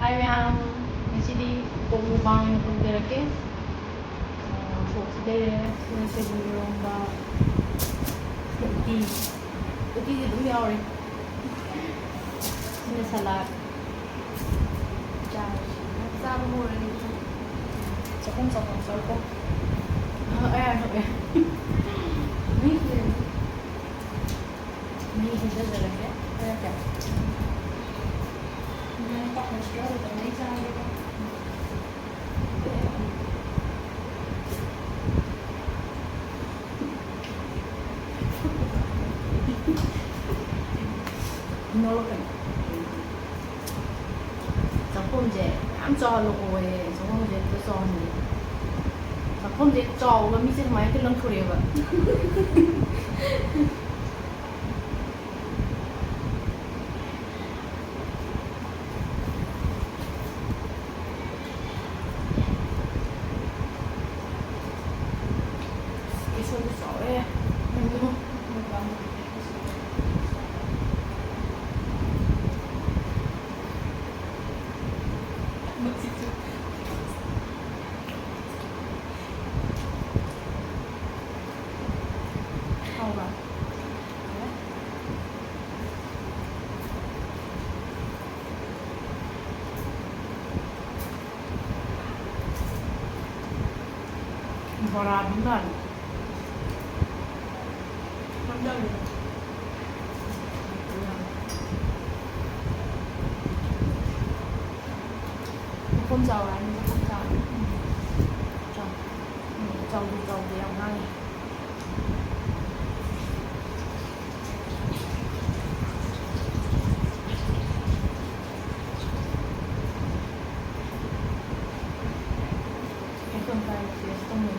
Hi ma'am, actually mukbang yung pagdirake. So today, sinasabi yung uti. Uti di dumi already. Sinasalat. Josh. Sabi mo rin ito. Sakong sarko. Ayan, okay. May hida talaga. Kaya. May pakos ka, ito may sabi ko. Nolokan. 작품제 깜짝하려고 해. 작품제 또 써왔네. 작품제 짜오가 미세서 많이 들른 소리가. Eso lo sabe. Hold on. Maraming Mandali. con dầu là như con dầu dầu thì ông ngay cái cơm tay phía trong mình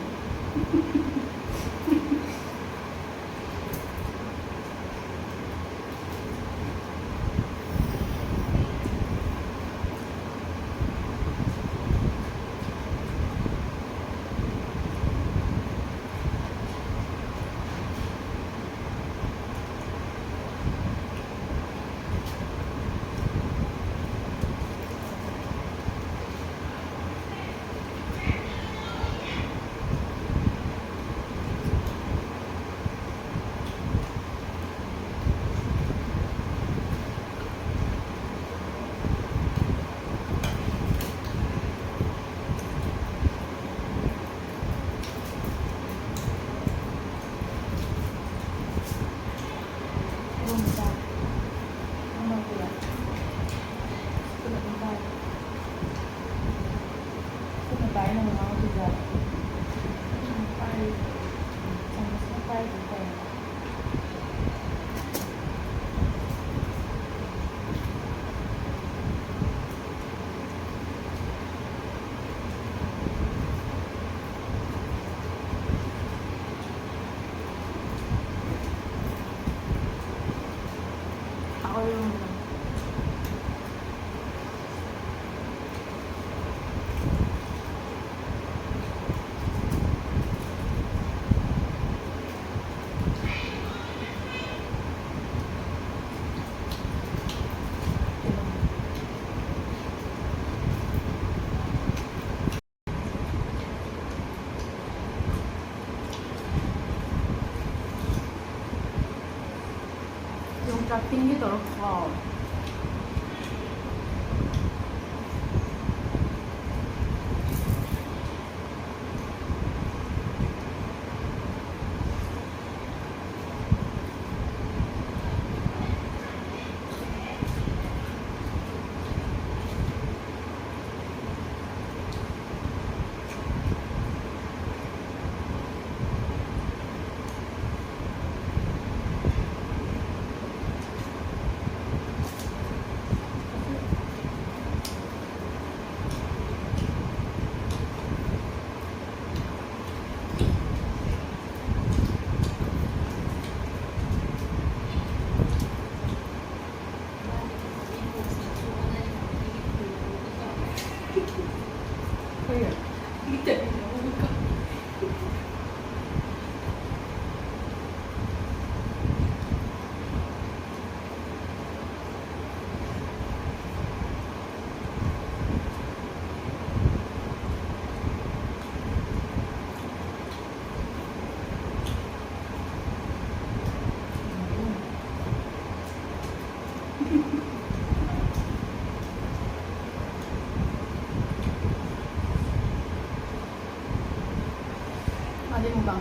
cái này nó bây giờ tay trong tay của thầy luôn yung topping nito wow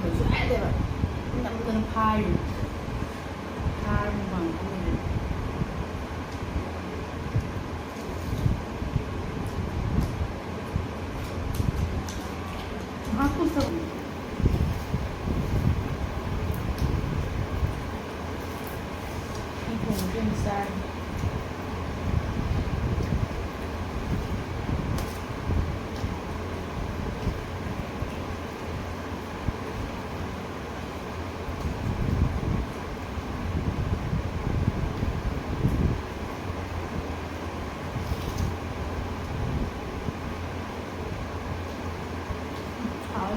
很帅的了，你怎么可能趴人？趴人嘛，他们。啊，不走。一桶变三。好。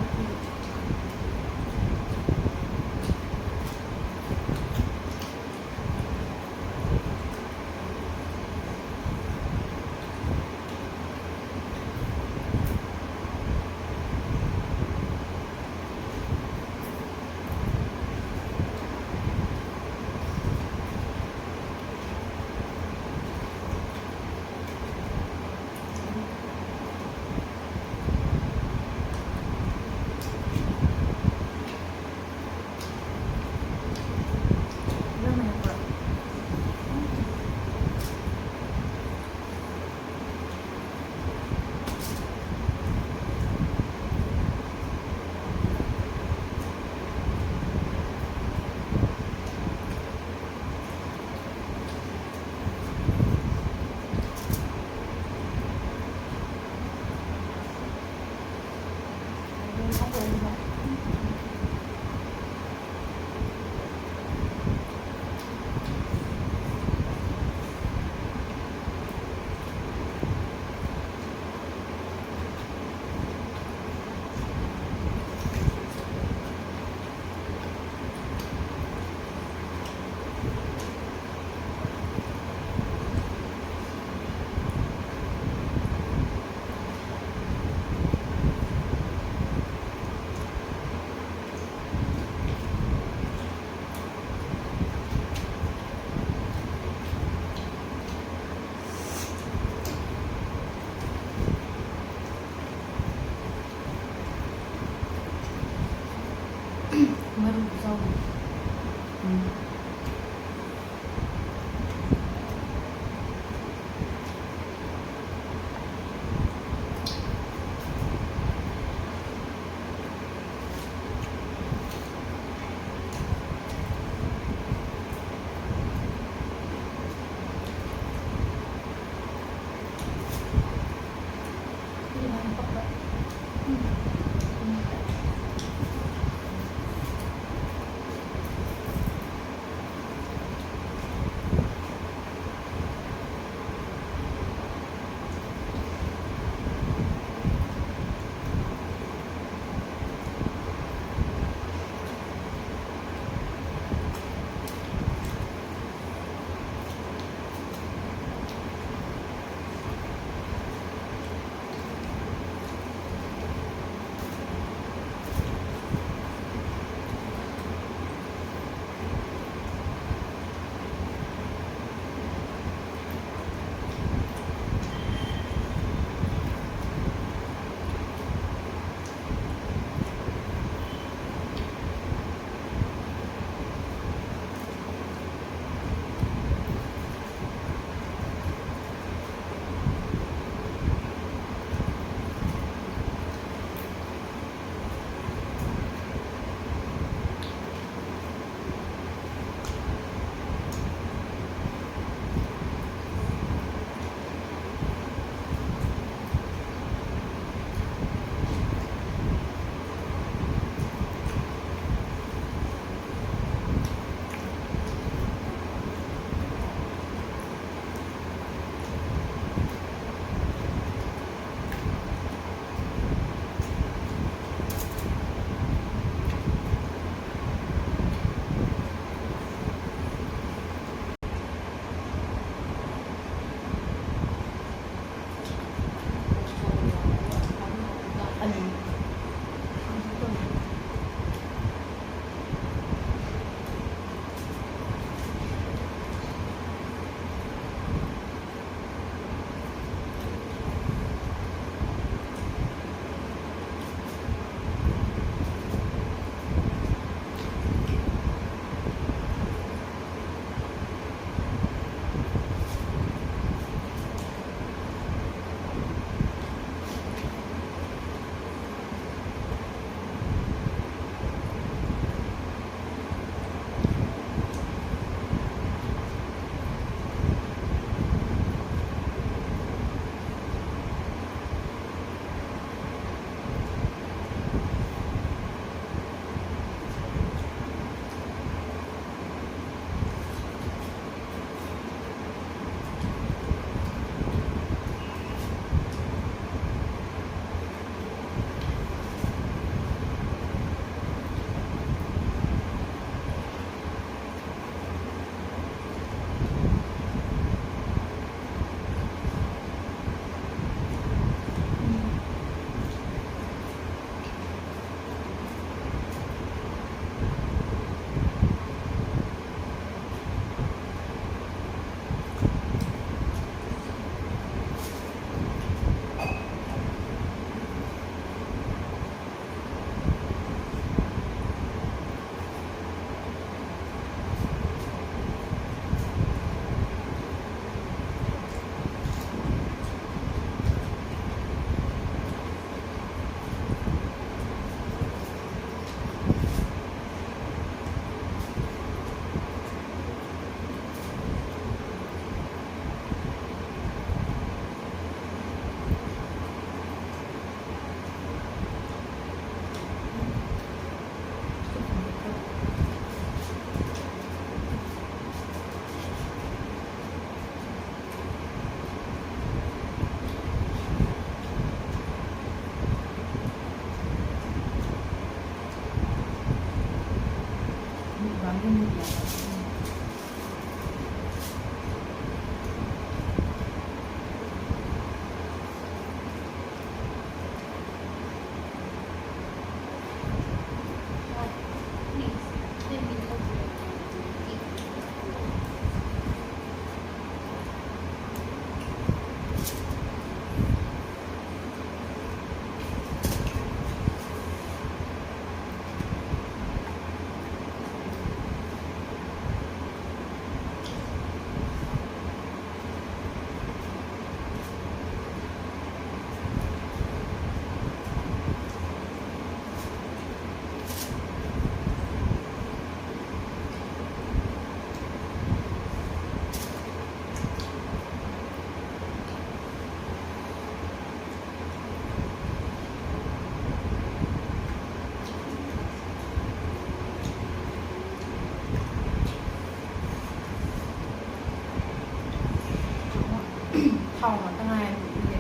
thau mà tăng này thì đẹp.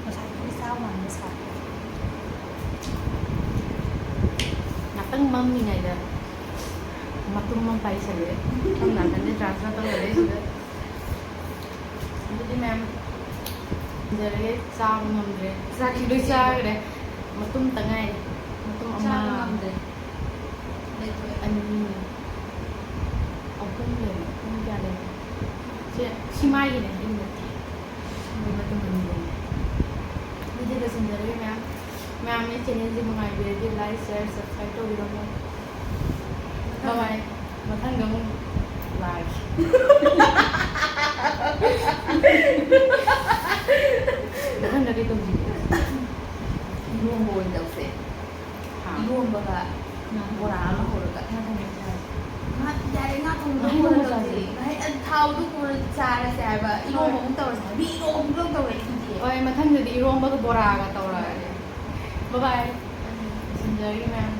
Mà sai cái sao mà nó sai. Natang mom ni ngay da. Matum mom pai sa le. Ang natan de transfer to le sudah. Jadi ma'am jadi sao mom de. Sa ki do sa de. Matum tangai. Matum Sao amma. làm đấy. Đây thôi. Anh ông khôngเลยkhông ra đây. Si mai này đi được. Mình matum mình. Jadi dah sendiri ma'am. Ma'am ni channel ni mengai video like share subscribe to video mo. Bye bye. Matang kamu like. Matang dari tu juga. Iluong ngồi đầu sẽ. Iluong bơ gà. Bồ rá nó hồi gà theo thằng này. Ngắt dài ngắt thằng nó hồi đầu gì. Hãy ăn thau lúc hồi xa ra xe và iluong mong tàu sẽ bị iluong lúc tàu ấy thì gì. Oi matang dari irong baru boraga tau lah. Bye bye. Sendiri ma'am.